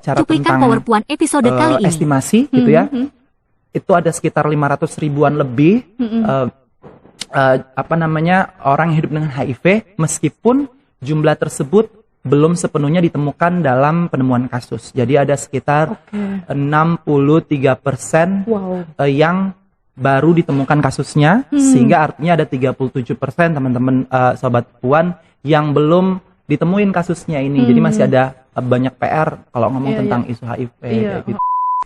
bicara Cuplikan tentang PowerPoint episode kali ini. estimasi gitu ya, itu ada sekitar 500 ribuan lebih orang yang hidup dengan HIV, meskipun jumlah tersebut belum sepenuhnya ditemukan dalam penemuan kasus. Jadi ada sekitar 63% yang baru ditemukan kasusnya, sehingga artinya ada 37% teman-teman Sobat Puan yang belum ditemuin kasusnya ini. Jadi masih ada banyak PR kalau ngomong tentang isu HIV kayak gitu.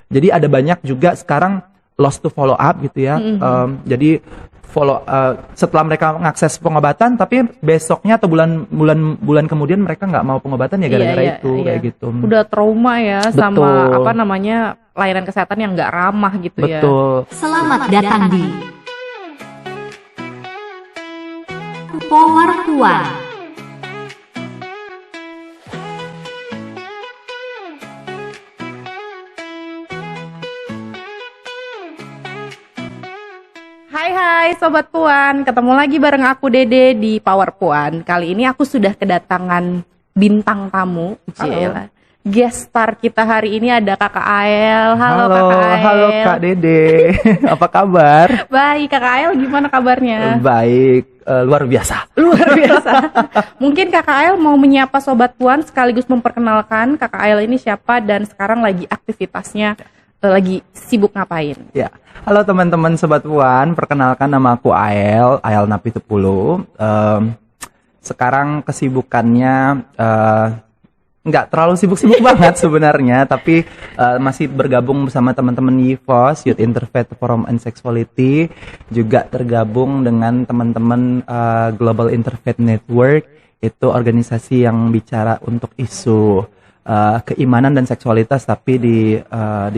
Jadi ada banyak juga sekarang lost to follow up gitu ya. Jadi setelah mereka mengakses pengobatan, tapi besoknya atau bulan kemudian mereka nggak mau pengobatan ya gara-gara itu kayak gitu. Udah trauma ya. Betul. Sama layanan kesehatan yang nggak ramah gitu ya. Betul. Selamat datang di Power Puan. Hai Sobat Puan, ketemu lagi bareng aku Dede di Power Puan. Kali ini aku sudah kedatangan bintang tamu. Cielah. Guest star kita hari ini ada Kakak Ael. Halo Kakak Ael. Halo Kak Dede, apa kabar? Baik, Kakak Ael gimana kabarnya? Baik, luar biasa. Luar biasa. Mungkin Kakak Ael mau menyapa Sobat Puan sekaligus memperkenalkan Kakak Ael ini siapa dan sekarang lagi aktivitasnya lagi sibuk ngapain? Ya, halo teman-teman Sobat Puan, perkenalkan nama aku Ael Napitupulu. Sekarang kesibukannya nggak terlalu sibuk-sibuk banget sebenarnya, tapi masih bergabung bersama teman-teman YIFOS, Youth Interfaith Forum and Sexuality, juga tergabung dengan teman-teman Global Interfaith Network, itu organisasi yang bicara untuk isu keimanan dan seksualitas tapi di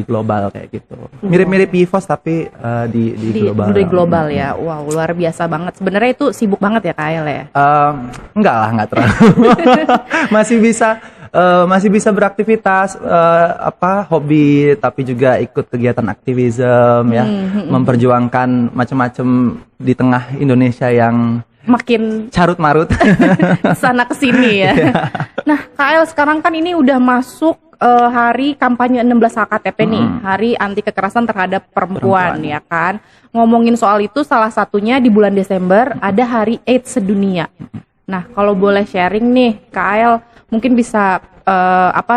global kayak gitu. Mirip-mirip YIFOS tapi di global. Di global ya. Wow, luar biasa banget. Sebenarnya itu sibuk banget ya Kak Ael ya? Enggak lah, enggak terlalu. masih bisa beraktivitas hobi, tapi juga ikut kegiatan aktivisme ya, memperjuangkan macam-macam di tengah Indonesia yang makin carut marut sana kesini ya. Nah, Kak sekarang kan ini udah masuk hari kampanye 16 HKTP nih, hari anti kekerasan terhadap perempuan ya kan. Ngomongin soal itu, salah satunya di bulan Desember ada Hari AIDS sedunia. Nah, kalau boleh sharing nih, Kak mungkin bisa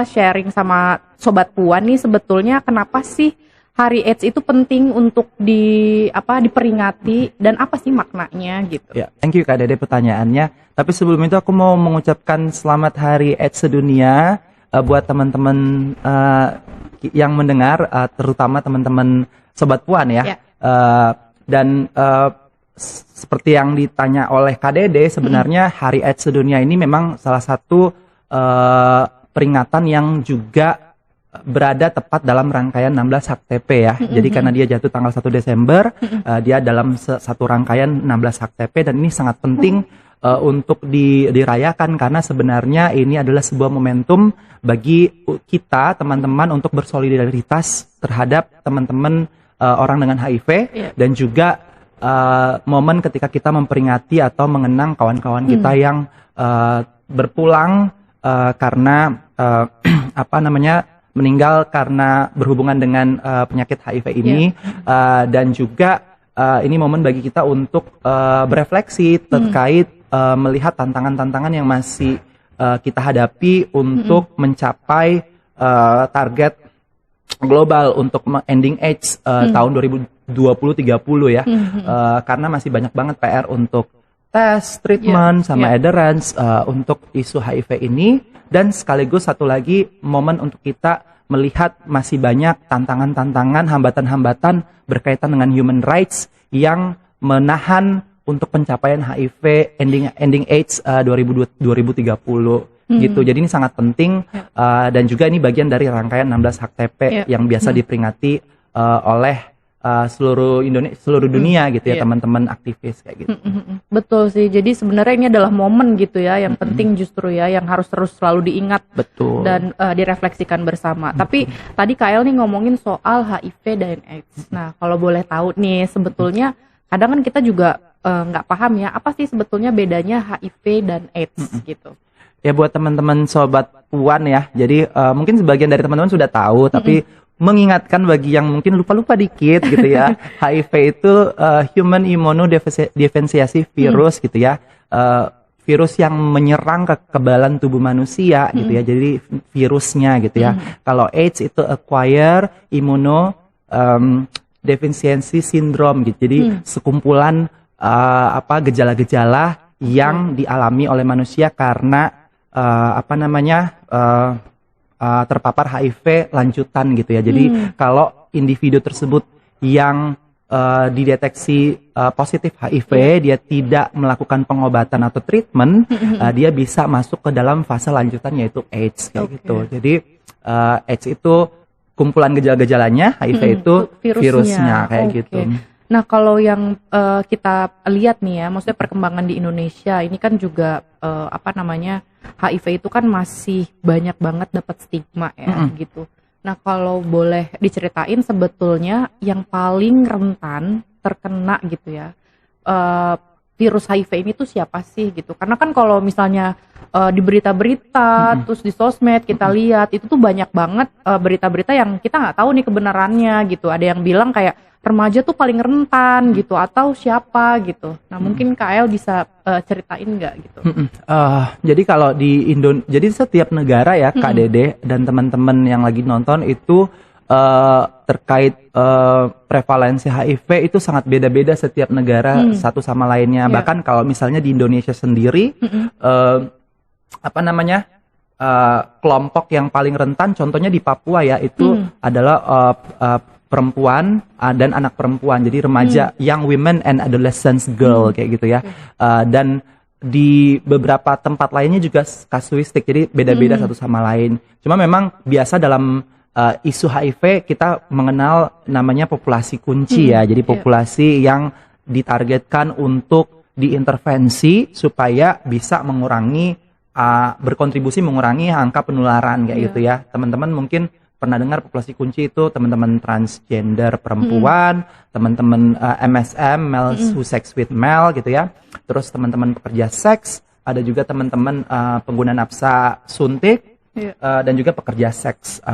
sharing sama Sobat Puan nih, sebetulnya kenapa sih Hari AIDS itu penting untuk diperingati dan apa sih maknanya gitu? Ya, thank you Kak Dede pertanyaannya. Tapi sebelum itu aku mau mengucapkan selamat Hari AIDS sedunia buat teman-teman yang mendengar, terutama teman-teman Sobat Puan ya. Dan seperti yang ditanya oleh Kak Dede, sebenarnya Hari AIDS sedunia ini memang salah satu peringatan yang juga berada tepat dalam rangkaian 16 HKTP ya. Jadi karena dia jatuh tanggal 1 Desember, dia dalam satu rangkaian 16 HKTP, dan ini sangat penting untuk dirayakan karena sebenarnya ini adalah sebuah momentum bagi kita teman-teman untuk bersolidaritas terhadap teman-teman orang dengan HIV dan juga momen ketika kita memperingati atau mengenang kawan-kawan kita yang berpulang karena meninggal karena berhubungan dengan penyakit HIV ini, dan juga ini momen bagi kita untuk berefleksi terkait melihat tantangan-tantangan yang masih kita hadapi untuk mencapai target global untuk ending AIDS tahun 2020-30 ya, karena masih banyak banget PR untuk tes, treatment, sama adherence untuk isu HIV ini. Dan sekaligus satu lagi momen untuk kita melihat masih banyak tantangan-tantangan, hambatan-hambatan berkaitan dengan human rights yang menahan untuk pencapaian HIV ending AIDS 2030 gitu. Jadi ini sangat penting dan juga ini bagian dari rangkaian 16 HKTP yang biasa diperingati oleh seluruh dunia gitu ya, teman-teman aktivis kayak gitu. Betul sih. Jadi sebenarnya ini adalah momen gitu ya, yang penting justru ya, yang harus terus selalu diingat. Betul. Dan direfleksikan bersama. Tapi tadi Kak nih ngomongin soal HIV dan AIDS. Nah, kalau boleh tahu nih, sebetulnya kadang kan kita juga nggak paham ya, apa sih sebetulnya bedanya HIV dan AIDS gitu. ya buat teman-teman sobat Puan ya. Jadi mungkin sebagian dari teman-teman sudah tahu, tapi mengingatkan bagi yang mungkin lupa-lupa dikit gitu ya. HIV itu Human Immunodeficiency Virus gitu ya. Virus yang menyerang kekebalan tubuh manusia gitu ya. Jadi virusnya gitu ya. Kalau AIDS itu Acquired Immunodeficiency Syndrome gitu. Jadi sekumpulan gejala-gejala yang dialami oleh manusia karena terpapar HIV lanjutan gitu ya. Jadi kalau individu tersebut yang dideteksi positif HIV, dia tidak melakukan pengobatan atau treatment, dia bisa masuk ke dalam fase lanjutan yaitu AIDS kayak gitu. Jadi AIDS itu kumpulan gejala-gejalanya, HIV itu virusnya kayak gitu. Nah kalau yang kita lihat nih ya, maksudnya perkembangan di Indonesia ini kan juga HIV itu kan masih banyak banget dapat stigma ya gitu. Nah kalau boleh diceritain sebetulnya yang paling rentan terkena gitu ya virus HIV ini tuh siapa sih gitu? Karena kan kalau misalnya di berita-berita terus di sosmed kita lihat itu tuh banyak banget berita-berita yang kita nggak tahu nih kebenarannya gitu. Ada yang bilang kayak remaja tuh paling rentan gitu atau siapa gitu. Nah mungkin KL bisa ceritain nggak gitu? Jadi kalau di jadi setiap negara ya Kak Dede dan teman-teman yang lagi nonton itu terkait prevalensi HIV itu sangat beda-beda setiap negara satu sama lainnya. Bahkan kalau misalnya di Indonesia sendiri kelompok yang paling rentan contohnya di Papua ya itu adalah perempuan dan anak perempuan, jadi remaja, young women and adolescents girl kayak gitu ya. Dan di beberapa tempat lainnya juga kasuistik, jadi beda-beda satu sama lain. Cuma memang biasa dalam isu HIV kita mengenal namanya populasi kunci ya, jadi populasi yang ditargetkan untuk diintervensi supaya bisa mengurangi berkontribusi mengurangi angka penularan kayak gitu ya. Teman-teman mungkin pernah dengar populasi kunci itu teman-teman transgender perempuan, teman-teman MSM, male who sex with male gitu ya. Terus teman-teman pekerja seks, ada juga teman-teman pengguna nafsa suntik dan juga pekerja seks.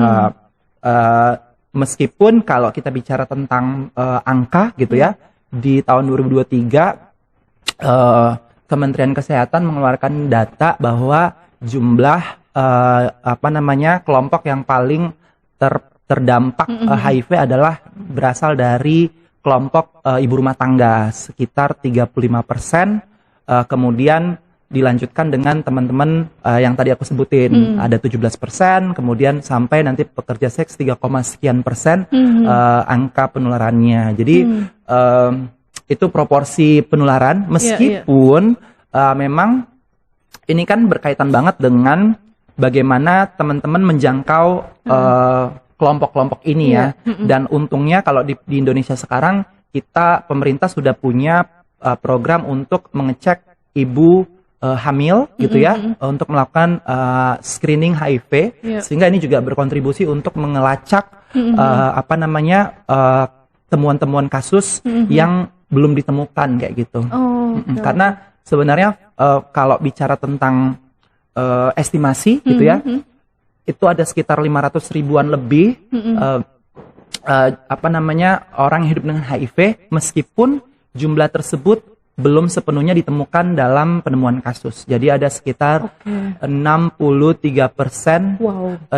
Meskipun kalau kita bicara tentang angka gitu ya, di tahun 2023 Kementerian Kesehatan mengeluarkan data bahwa jumlah kelompok yang paling terdampak HIV adalah berasal dari kelompok ibu rumah tangga sekitar 35%, kemudian dilanjutkan dengan teman-teman yang tadi aku sebutin ada 17%, kemudian sampai nanti pekerja seks 3, sekian persen angka penularannya. Jadi itu proporsi penularan meskipun memang ini kan berkaitan banget dengan bagaimana teman-teman menjangkau kelompok-kelompok ini ya. Dan untungnya kalau di Indonesia sekarang pemerintah sudah punya program untuk mengecek ibu hamil gitu ya, untuk melakukan screening HIV, sehingga ini juga berkontribusi untuk mengelacak temuan-temuan kasus yang belum ditemukan kayak gitu. Karena sebenarnya kalau bicara tentang estimasi gitu ya, itu ada sekitar 500 ribuan lebih orang yang hidup dengan HIV, meskipun jumlah tersebut belum sepenuhnya ditemukan dalam penemuan kasus. Jadi ada sekitar 63%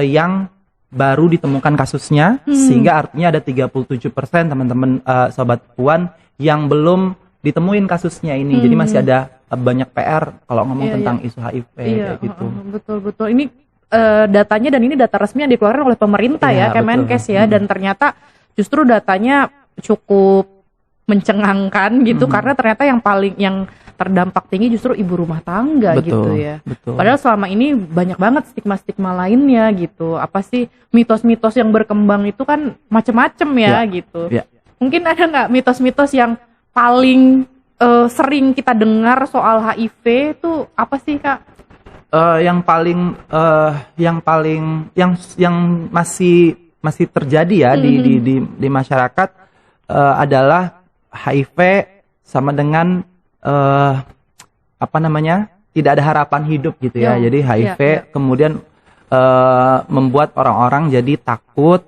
yang baru ditemukan kasusnya, sehingga artinya ada 37% teman-teman sobat Puan yang belum ditemuin kasusnya ini. Jadi masih ada banyak PR kalau ngomong tentang isu HIV kayak gitu. Betul. Ini datanya, dan ini data resmi yang dikeluarkan oleh pemerintah ya, Kemenkes ya, dan ternyata justru datanya cukup mencengangkan gitu, karena ternyata yang terdampak tinggi justru ibu rumah tangga gitu ya. Padahal selama ini banyak banget stigma-stigma lainnya gitu. Apa sih mitos-mitos yang berkembang itu kan macem-macem ya gitu. Mungkin ada nggak mitos-mitos yang paling sering kita dengar soal HIV itu apa sih Kak? Yang masih terjadi ya di masyarakat adalah HIV sama dengan tidak ada harapan hidup gitu ya. Yo, Jadi HIV iya. kemudian membuat orang-orang jadi takut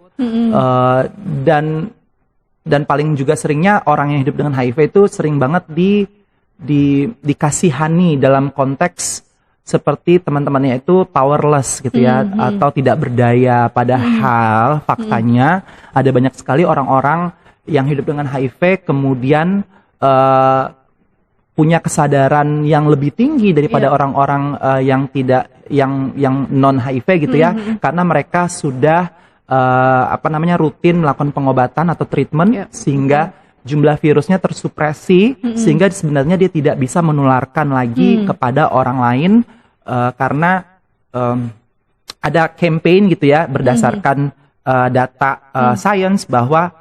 dan paling juga seringnya orang yang hidup dengan HIV itu sering banget dikasihani dalam konteks seperti teman-temannya itu powerless gitu ya, atau tidak berdaya. Padahal faktanya ada banyak sekali orang-orang yang hidup dengan HIV kemudian punya kesadaran yang lebih tinggi daripada orang-orang yang tidak yang non HIV gitu ya, karena mereka sudah rutin melakukan pengobatan atau treatment sehingga jumlah virusnya tersupresi sehingga sebenarnya dia tidak bisa menularkan lagi kepada orang lain karena ada campaign gitu ya berdasarkan data science bahwa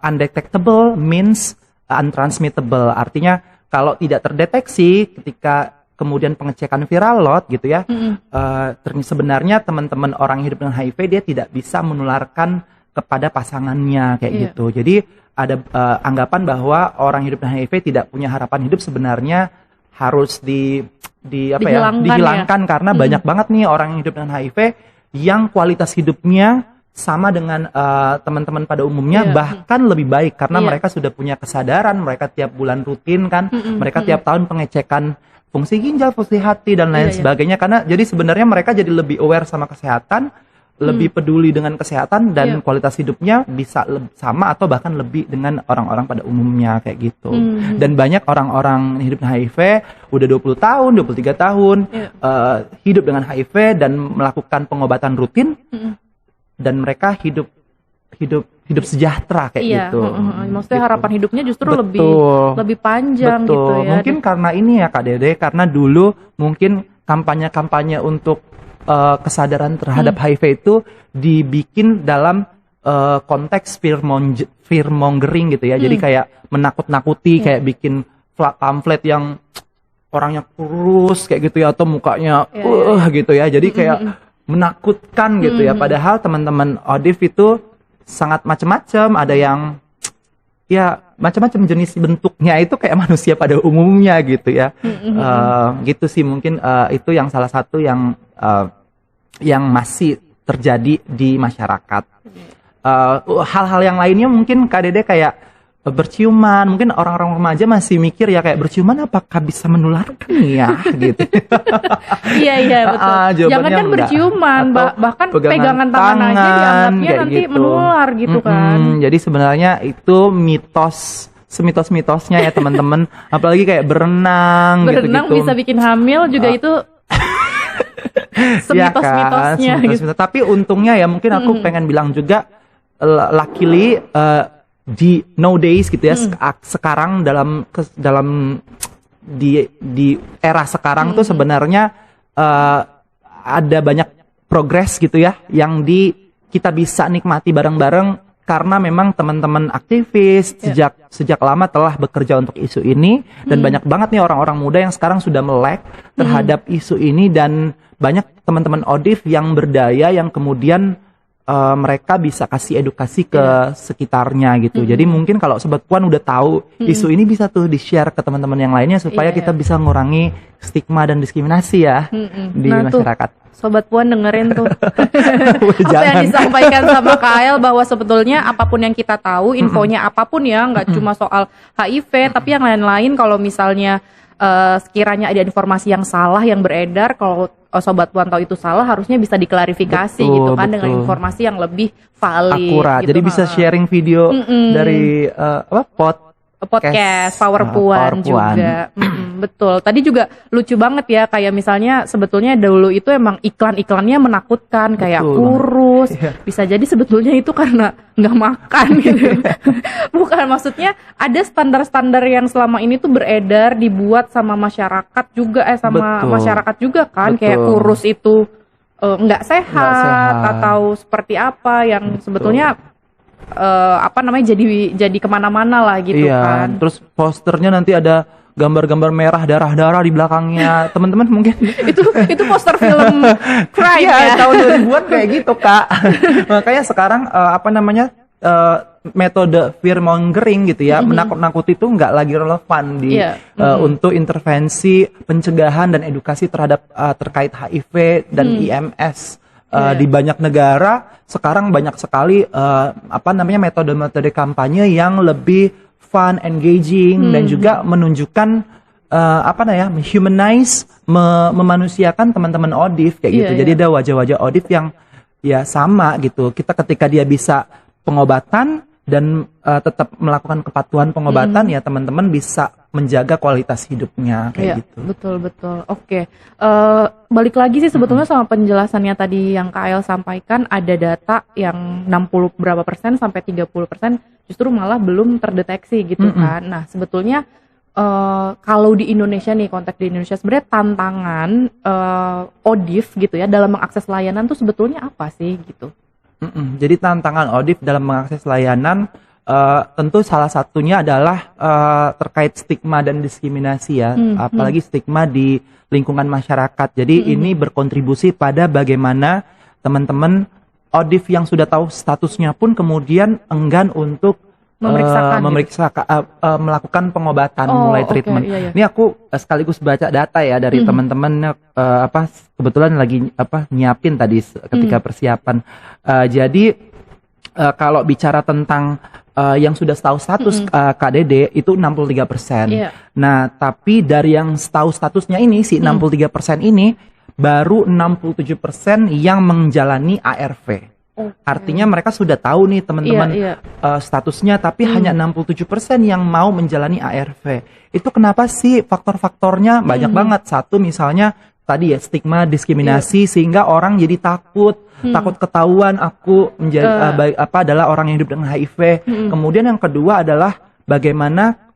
undetectable means untransmittable, artinya kalau tidak terdeteksi ketika kemudian pengecekan viral load gitu ya, sebenarnya teman-teman orang yang hidup dengan HIV dia tidak bisa menularkan kepada pasangannya kayak gitu. Jadi ada anggapan bahwa orang yang hidup dengan HIV tidak punya harapan hidup sebenarnya harus dihilangkan karena banyak banget nih orang yang hidup dengan HIV yang kualitas hidupnya sama dengan teman-teman pada umumnya, bahkan lebih baik karena mereka sudah punya kesadaran, mereka tiap bulan rutin kan, mereka tiap tahun pengecekan fungsi ginjal, fungsi hati dan lain sebagainya, karena jadi sebenarnya mereka jadi lebih aware sama kesehatan, lebih peduli dengan kesehatan dan kualitas hidupnya bisa sama atau bahkan lebih dengan orang-orang pada umumnya kayak gitu. Dan banyak orang-orang hidup dengan HIV udah 20 tahun, 23 tahun hidup dengan HIV dan melakukan pengobatan rutin. Dan mereka hidup sejahtera kayak gitu. Maksudnya gitu. harapan hidupnya justru Betul. lebih panjang Betul. gitu ya. Mungkin karena ini ya Kak Dede, karena dulu mungkin kampanye-kampanye untuk kesadaran terhadap HIV itu dibikin dalam konteks fear mongering gitu ya. Jadi kayak menakut-nakuti, kayak bikin pamflet yang orangnya kurus kayak gitu ya, atau mukanya gitu ya. Jadi kayak menakutkan gitu ya, padahal teman-teman ODIF itu sangat macam-macam, ada yang ya macam-macam jenis bentuknya itu kayak manusia pada umumnya gitu ya. Gitu sih mungkin itu yang salah satu yang masih terjadi di masyarakat. Hal-hal yang lainnya mungkin Kak Dede kayak berciuman, mungkin orang-orang remaja masih mikir ya kayak berciuman apakah bisa menularkan ya gitu. Iya betul. Jangan kan berciuman, bahkan pegangan tangan aja dianggapnya nanti gitu. Menular gitu kan. Jadi sebenarnya itu semitos-mitosnya ya teman-teman. Apalagi kayak berenang gitu-gitu. Bisa bikin hamil juga itu semitos-mitosnya ya kan? gitu. Tapi untungnya ya mungkin aku pengen bilang juga luckily di nowadays gitu ya, sekarang di era sekarang tuh sebenarnya ada banyak progres gitu ya yang kita bisa nikmati bareng-bareng karena memang teman-teman aktivis sejak lama telah bekerja untuk isu ini dan banyak banget nih orang-orang muda yang sekarang sudah melek terhadap isu ini dan banyak teman-teman ODIF yang berdaya yang kemudian mereka bisa kasih edukasi ke sekitarnya gitu. Jadi mungkin kalau Sobat Puan udah tahu isu ini bisa tuh di-share ke teman-teman yang lainnya supaya kita bisa ngurangi stigma dan diskriminasi ya di masyarakat. Sobat Puan dengerin tuh apa yang disampaikan sama Kael, bahwa sebetulnya apapun yang kita tahu, infonya apapun ya, nggak cuma soal HIV, tapi yang lain-lain kalau misalnya sekiranya ada informasi yang salah yang beredar, kalau Sobat Puan tahu itu salah, harusnya bisa diklarifikasi gitu kan dengan informasi yang lebih valid, akurat. gitu. Jadi bisa sharing video dari podcast Power Puan juga. Betul. Tadi juga lucu banget ya, kayak misalnya sebetulnya dulu itu emang iklan-iklannya menakutkan, kayak kurus. Bisa jadi sebetulnya itu karena nggak makan gitu. Bukan, maksudnya ada standar-standar yang selama ini tuh beredar dibuat sama masyarakat juga masyarakat juga kan. Kayak kurus itu nggak sehat atau seperti apa yang sebetulnya jadi kemana-mana lah gitu kan. Terus posternya nanti ada gambar-gambar merah darah-darah di belakangnya. Teman-teman mungkin itu poster film crime ya. Tahun 2000-an kayak gitu Kak. Makanya sekarang metode fear mongering gitu ya, menakut-nakuti itu nggak lagi relevan di untuk intervensi pencegahan dan edukasi terhadap terkait HIV dan IMS. Di banyak negara sekarang banyak sekali metode-metode kampanye yang lebih fun, engaging dan juga menunjukkan humanize, memanusiakan teman-teman ODIF kayak gitu. Jadi ada wajah-wajah ODIF yang ya sama gitu. Kita ketika dia bisa pengobatan dan tetap melakukan kepatuhan pengobatan, ya teman-teman bisa menjaga kualitas hidupnya kayak gitu. Betul. Oke. Balik lagi sih sebetulnya sama penjelasannya tadi yang Kak El sampaikan, ada data yang 60 berapa persen sampai 30% justru malah belum terdeteksi gitu kan. Nah, sebetulnya kalau di Indonesia nih, konteks di Indonesia sebenarnya tantangan ODIF gitu ya dalam mengakses layanan tuh sebetulnya apa sih gitu? Jadi tantangan ODIF dalam mengakses layanan tentu salah satunya adalah terkait stigma dan diskriminasi ya, apalagi stigma di lingkungan masyarakat. Jadi ini berkontribusi pada bagaimana teman-teman ODIF yang sudah tahu statusnya pun kemudian enggan untuk melakukan pengobatan, mulai treatment. Ini aku sekaligus baca data ya dari teman-teman kebetulan lagi nyiapin tadi ketika persiapan. Jadi kalau bicara tentang yang sudah tahu status KDD itu 63%. Nah, tapi dari yang tahu statusnya ini si 63% ini baru 67% yang menjalani ARV. Artinya mereka sudah tahu nih teman-teman statusnya, tapi hanya 67% yang mau menjalani ARV. Itu kenapa sih? Faktor-faktornya banyak banget. Satu misalnya tadi ya stigma, diskriminasi sehingga orang jadi takut ketahuan aku menjadi adalah orang yang hidup dengan HIV. Kemudian yang kedua adalah bagaimana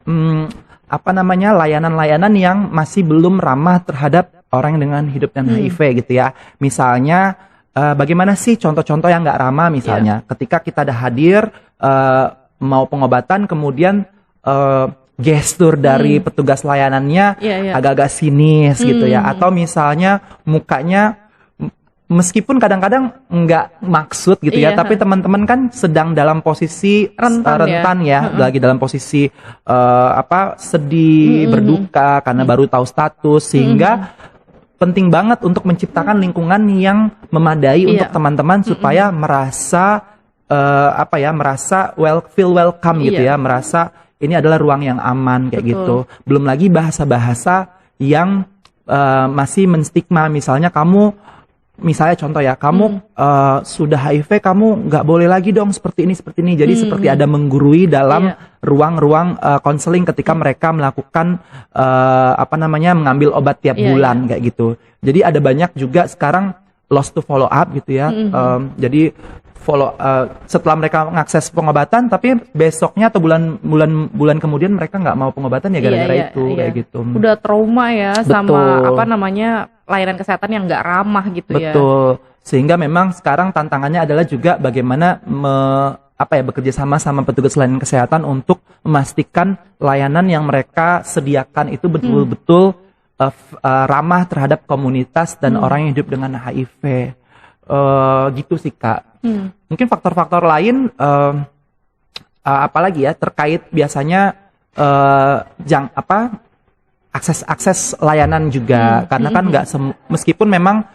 layanan-layanan yang masih belum ramah terhadap orang dengan hidup dengan HIV gitu ya. Misalnya bagaimana sih contoh-contoh yang nggak ramah misalnya ketika kita ada hadir mau pengobatan kemudian gestur dari petugas layanannya agak-agak sinis gitu ya, atau misalnya mukanya meskipun kadang-kadang nggak maksud gitu ya, tapi teman-teman kan sedang dalam posisi rentan ya, lagi dalam posisi sedih, berduka karena baru tahu status, sehingga penting banget untuk menciptakan lingkungan yang memadai untuk teman-teman supaya merasa feel welcome gitu ya, merasa ini adalah ruang yang aman kayak gitu. Belum lagi bahasa-bahasa yang masih menstigma, misalnya contoh ya, kamu sudah HIV, kamu nggak boleh lagi dong seperti ini. Jadi seperti ada menggurui dalam ruang-ruang konseling ketika mereka melakukan mengambil obat tiap bulan kayak gitu. Jadi ada banyak juga sekarang lost to follow up gitu ya. Jadi setelah mereka mengakses pengobatan, tapi besoknya atau bulan kemudian mereka nggak mau pengobatan ya gara-gara itu kayak gitu. Udah trauma ya. Betul. Sama layanan kesehatan yang nggak ramah gitu ya. Betul. Sehingga memang sekarang tantangannya adalah juga bagaimana bekerja sama petugas layanan kesehatan untuk memastikan layanan yang mereka sediakan itu betul-betul ramah terhadap komunitas dan orang yang hidup dengan HIV. Gitu sih Kak. Mungkin faktor-faktor lain apalagi ya terkait biasanya akses layanan juga, karena kan nggak meskipun memang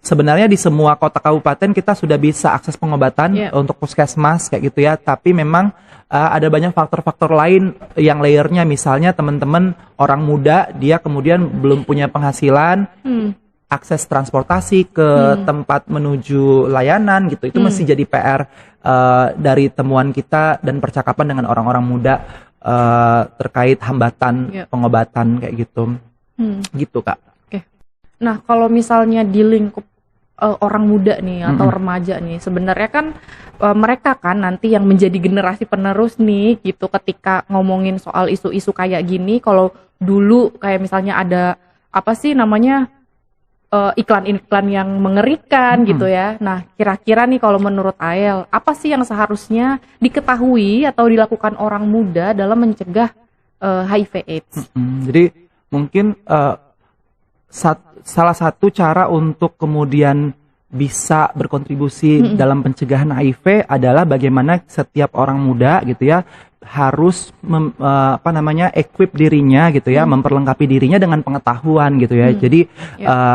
sebenarnya di semua kota kabupaten kita sudah bisa akses pengobatan untuk puskesmas kayak gitu ya, tapi memang ada banyak faktor-faktor lain yang layernya, misalnya teman-teman orang muda dia kemudian belum punya penghasilan, akses transportasi ke tempat menuju layanan gitu, itu masih jadi PR dari temuan kita dan percakapan dengan orang-orang muda terkait hambatan pengobatan kayak gitu. Gitu Kak. Oke. Nah, kalau misalnya di lingkup orang muda nih atau remaja nih, sebenarnya kan mereka kan nanti yang menjadi generasi penerus nih gitu, ketika ngomongin soal isu-isu kayak gini. Kalau dulu kayak misalnya ada iklan-iklan yang mengerikan gitu ya. Nah, kira-kira nih kalau menurut Ael, apa sih yang seharusnya diketahui atau dilakukan orang muda dalam mencegah HIV/AIDS? Jadi mungkin salah satu cara untuk kemudian bisa berkontribusi dalam pencegahan HIV adalah bagaimana setiap orang muda gitu ya harus equip dirinya gitu ya, memperlengkapi dirinya dengan pengetahuan gitu ya. Jadi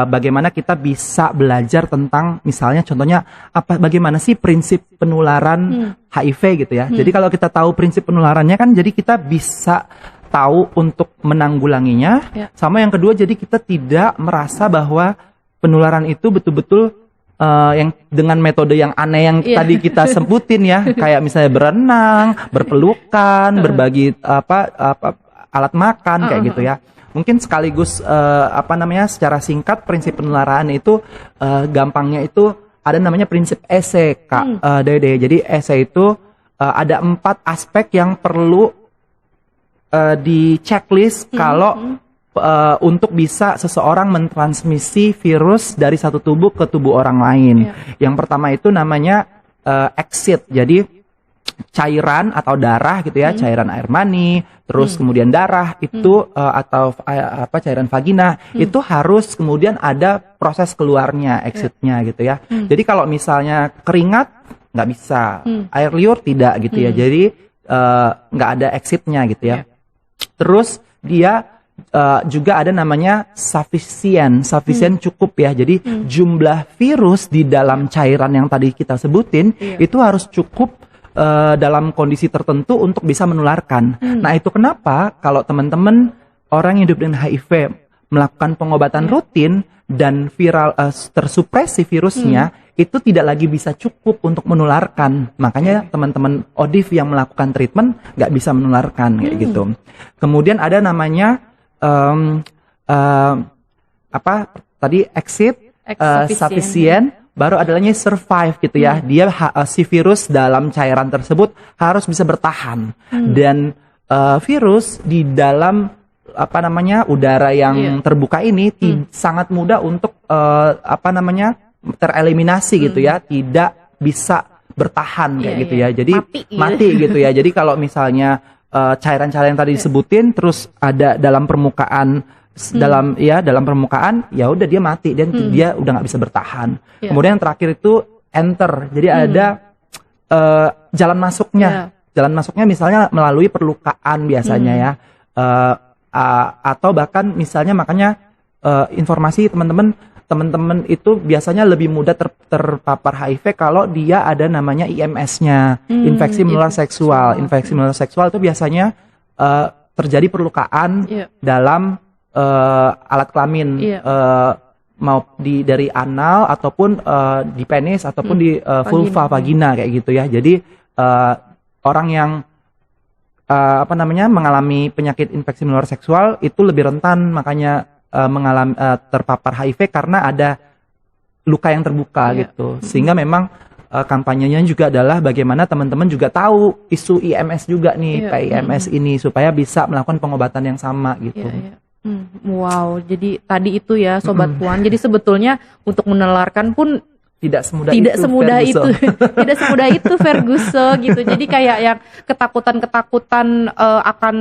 bagaimana kita bisa belajar tentang misalnya contohnya bagaimana sih prinsip penularan HIV gitu ya. Jadi kalau kita tahu prinsip penularannya kan jadi kita bisa tahu untuk menanggulanginya. Sama yang kedua jadi kita tidak merasa bahwa penularan itu betul-betul yang dengan metode yang aneh yang tadi kita sebutin ya, kayak misalnya berenang, berpelukan, berbagi alat makan kayak gitu ya. Mungkin sekaligus secara singkat prinsip penularan itu gampangnya itu ada namanya prinsip ESE Kak Dede. Jadi ESE itu ada 4 aspek yang perlu di checklist kalau untuk bisa seseorang mentransmisi virus dari satu tubuh ke tubuh orang lain. Yang pertama itu namanya exit. Jadi cairan atau darah gitu ya, cairan air mani, terus kemudian darah itu atau cairan vagina itu harus kemudian ada proses keluarnya, exitnya gitu ya. Jadi kalau misalnya keringat nggak bisa, air liur tidak gitu ya. Jadi nggak ada exitnya gitu ya. Terus dia juga ada namanya sufficient cukup ya. Jadi jumlah virus di dalam cairan yang tadi kita sebutin itu harus cukup dalam kondisi tertentu untuk bisa menularkan. Nah itu kenapa kalau teman-teman orang yang hidup dengan HIV melakukan pengobatan rutin dan viral tersupresi virusnya itu tidak lagi bisa cukup untuk menularkan. Makanya teman-teman ODIF yang melakukan treatment nggak bisa menularkan kayak gitu. Kemudian ada namanya exit, sufficient, baru adanya survive gitu ya. Dia si virus dalam cairan tersebut harus bisa bertahan dan virus di dalam udara yang terbuka ini sangat mudah untuk tereliminasi gitu ya, tidak bisa bertahan kayak gitu ya. Jadi mati gitu ya. Jadi kalau misalnya cairan-cairan yang tadi disebutin terus ada dalam permukaan dalam permukaan ya udah dia mati dan dia udah nggak bisa bertahan. Kemudian yang terakhir itu enter. Jadi ada jalan masuknya. Jalan masuknya misalnya melalui perlukaan biasanya ya. Atau bahkan misalnya makanya informasi teman-teman itu biasanya lebih mudah terpapar HIV kalau dia ada namanya IMS-nya, infeksi menular seksual. Infeksi menular seksual itu biasanya terjadi perlukaan dalam alat kelamin, mau dari anal ataupun di penis ataupun di vulva vagina kayak gitu ya. Jadi orang yang mengalami penyakit infeksi menular seksual itu lebih rentan makanya mengalami terpapar HIV karena ada luka yang terbuka gitu. Sehingga memang kampanyenya juga adalah bagaimana teman-teman juga tahu isu IMS juga nih, PIMS ini supaya bisa melakukan pengobatan yang sama gitu. Wow, jadi tadi itu ya Sobat Puan. Jadi sebetulnya untuk menularkan pun tidak semudah itu Ferguson gitu. Jadi kayak yang ketakutan akan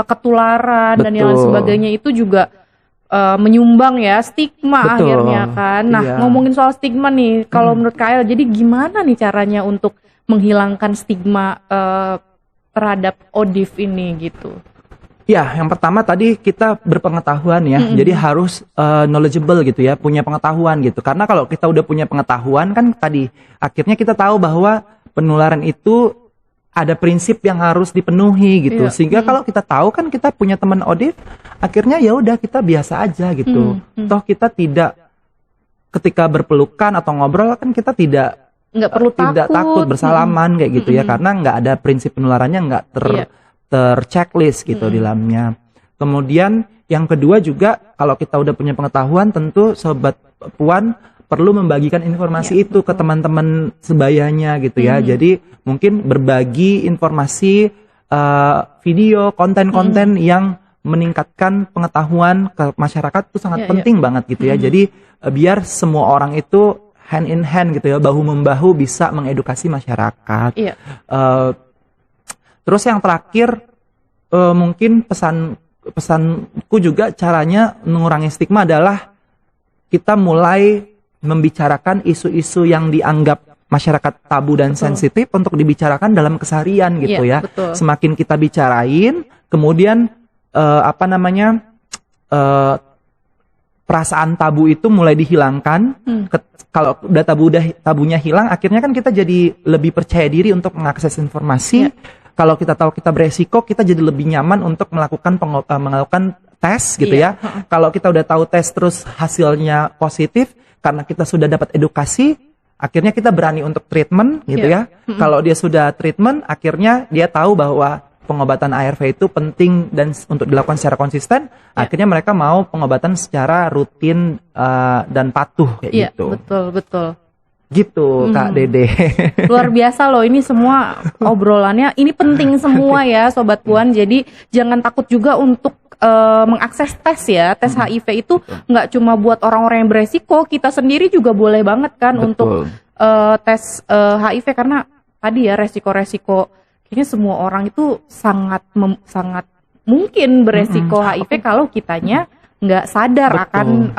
ketularan dan yang lain sebagainya itu juga menyumbang ya stigma akhirnya kan. Nah ngomongin soal stigma nih, kalau menurut Kael, jadi gimana nih caranya untuk menghilangkan stigma terhadap ODIF ini gitu? Ya, yang pertama tadi kita berpengetahuan ya, jadi harus knowledgeable gitu ya, punya pengetahuan gitu. Karena kalau kita udah punya pengetahuan kan tadi akhirnya kita tahu bahwa penularan itu ada prinsip yang harus dipenuhi gitu. Sehingga kalau kita tahu kan kita punya teman ODIF, akhirnya ya udah kita biasa aja gitu. Toh kita tidak ketika berpelukan atau ngobrol kan kita nggak perlu takut bersalaman kayak gitu ya, karena nggak ada prinsip penularannya nggak terchecklist gitu di dalamnya. Kemudian yang kedua juga kalau kita udah punya pengetahuan tentu Sobat Puan perlu membagikan informasi itu ke teman-teman sebayanya gitu ya. Jadi mungkin berbagi informasi, video, konten-konten yang meningkatkan pengetahuan ke masyarakat itu sangat penting banget gitu ya. Jadi biar semua orang itu hand in hand gitu ya, bahu-membahu bisa mengedukasi masyarakat. Terus yang terakhir mungkin pesanku juga caranya mengurangi stigma adalah kita mulai membicarakan isu-isu yang dianggap masyarakat tabu dan sensitif untuk dibicarakan dalam keseharian gitu ya. Betul. Semakin kita bicarain, kemudian perasaan tabu itu mulai dihilangkan. Kalau udah tabunya hilang, akhirnya kan kita jadi lebih percaya diri untuk mengakses informasi. Kalau kita tahu kita beresiko, kita jadi lebih nyaman untuk melakukan tes gitu ya. Kalau kita udah tahu tes terus hasilnya positif, karena kita sudah dapat edukasi, akhirnya kita berani untuk treatment gitu ya. Kalau dia sudah treatment, akhirnya dia tahu bahwa pengobatan ARV itu penting dan untuk dilakukan secara konsisten, akhirnya mereka mau pengobatan secara rutin dan patuh kayak gitu. Betul. Gitu, Kak Dede. Luar biasa loh, ini semua obrolannya, ini penting semua ya Sobat Puan. Jadi jangan takut juga untuk mengakses tes ya. Tes HIV itu nggak cuma buat orang-orang yang beresiko, kita sendiri juga boleh banget kan untuk tes HIV, karena tadi ya resiko-resiko kayaknya semua orang itu sangat mungkin beresiko HIV kalau kitanya nggak sadar akan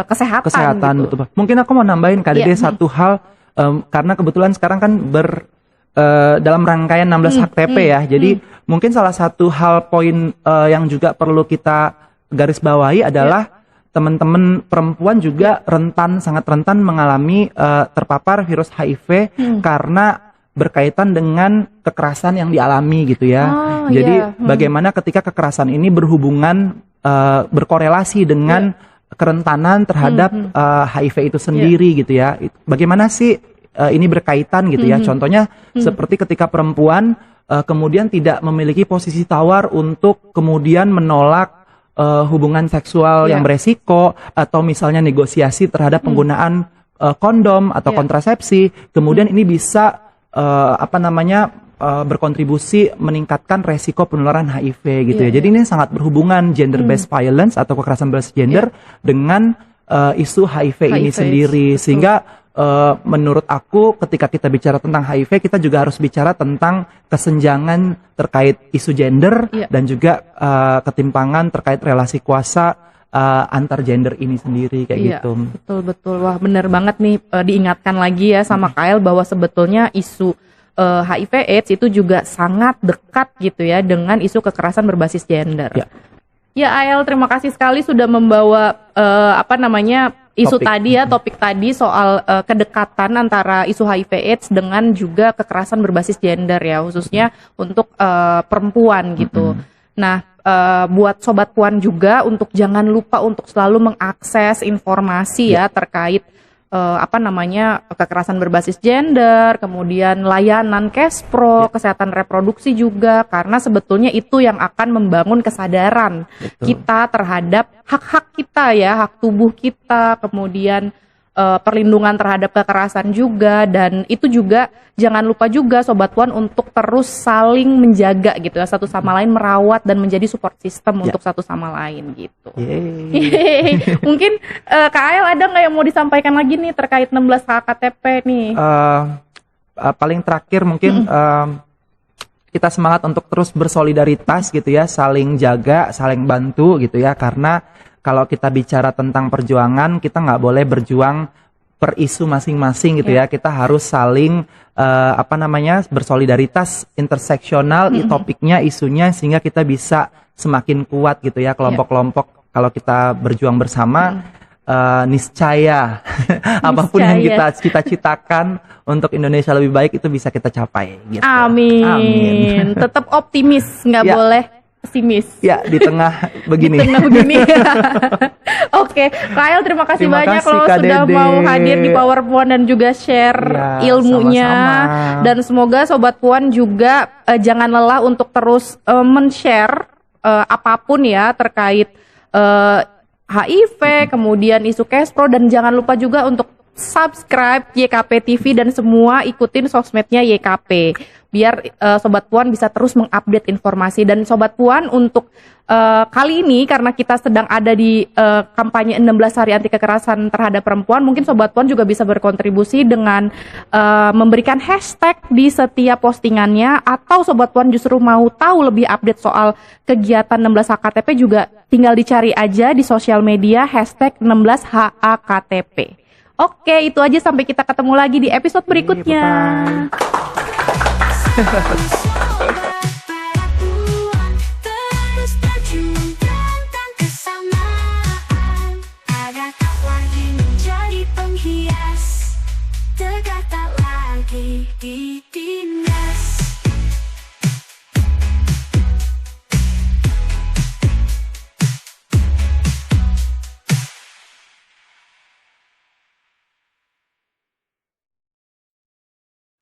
kesehatan gitu. Betul. Mungkin aku mau nambahin Kak Dede satu hal, karena kebetulan sekarang kan dalam rangkaian 16 hak TP ya. Jadi mungkin salah satu hal poin yang juga perlu kita garis bawahi adalah teman-teman perempuan juga sangat rentan mengalami terpapar virus HIV karena berkaitan dengan kekerasan yang dialami gitu ya. Jadi bagaimana ketika kekerasan ini berkorelasi dengan kerentanan terhadap HIV itu sendiri gitu ya. Bagaimana sih ini berkaitan gitu ya. Contohnya seperti ketika perempuan kemudian tidak memiliki posisi tawar untuk kemudian menolak hubungan seksual yang beresiko, atau misalnya negosiasi terhadap penggunaan kondom atau kontrasepsi, kemudian ini bisa berkontribusi meningkatkan resiko penularan HIV gitu ya. Jadi ini sangat berhubungan gender based violence atau kekerasan berbasis gender dengan isu HIV ini sendiri. Sehingga menurut aku ketika kita bicara tentang HIV, kita juga harus bicara tentang kesenjangan terkait isu gender dan juga ketimpangan terkait relasi kuasa antar gender ini sendiri kayak gitu. Betul. Wah, benar banget nih, diingatkan lagi ya sama Kael bahwa sebetulnya isu HIV AIDS itu juga sangat dekat gitu ya dengan isu kekerasan berbasis gender. Ya Ael, terima kasih sekali sudah membawa topik tadi soal kedekatan antara isu HIV AIDS dengan juga kekerasan berbasis gender ya, khususnya untuk perempuan gitu. Nah, buat Sobat Puan juga untuk jangan lupa untuk selalu mengakses informasi ya terkait kekerasan berbasis gender, kemudian layanan Kespro, kesehatan reproduksi juga, karena sebetulnya itu yang akan membangun kesadaran kita terhadap hak-hak kita ya, hak tubuh kita, kemudian perlindungan terhadap kekerasan juga, dan itu juga jangan lupa juga Sobat Puan untuk terus saling menjaga gitu ya, satu sama lain, merawat dan menjadi support system untuk satu sama lain gitu. Mungkin Kak Ael ada nggak yang mau disampaikan lagi nih terkait 16 KTP nih? Paling terakhir mungkin kita semangat untuk terus bersolidaritas gitu ya, saling jaga, saling bantu gitu ya, karena kalau kita bicara tentang perjuangan, kita nggak boleh berjuang per isu masing-masing gitu ya. Kita harus saling bersolidaritas interseksional topiknya, isunya, sehingga kita bisa semakin kuat gitu ya, kelompok-kelompok. Kalau kita berjuang bersama, niscaya apapun yang kita cita-citakan untuk Indonesia lebih baik itu bisa kita capai gitu. Amin. Tetap optimis, nggak boleh pesimis. Ya, di tengah begini. Oke, Kael terima kasih banyak loh sudah mau hadir di Power Puan dan juga share ilmunya. Sama-sama. Dan semoga Sobat Puan juga jangan lelah untuk terus men-share apapun ya terkait HIV, kemudian isu Kespro, dan jangan lupa juga untuk subscribe YKP TV dan semua ikutin sosmednya YKP. Biar Sobat Puan bisa terus mengupdate informasi. Dan Sobat Puan untuk kali ini karena kita sedang ada di kampanye 16 hari anti kekerasan terhadap perempuan, mungkin Sobat Puan juga bisa berkontribusi dengan memberikan hashtag di setiap postingannya, atau Sobat Puan justru mau tahu lebih update soal kegiatan 16 HKTP juga tinggal dicari aja di sosial media #16HAKTP. Oke, itu aja, sampai kita ketemu lagi di episode berikutnya. Terus berjuang dan kesamaan, agar kau lagi menjadi penghias, tegak tak lagi di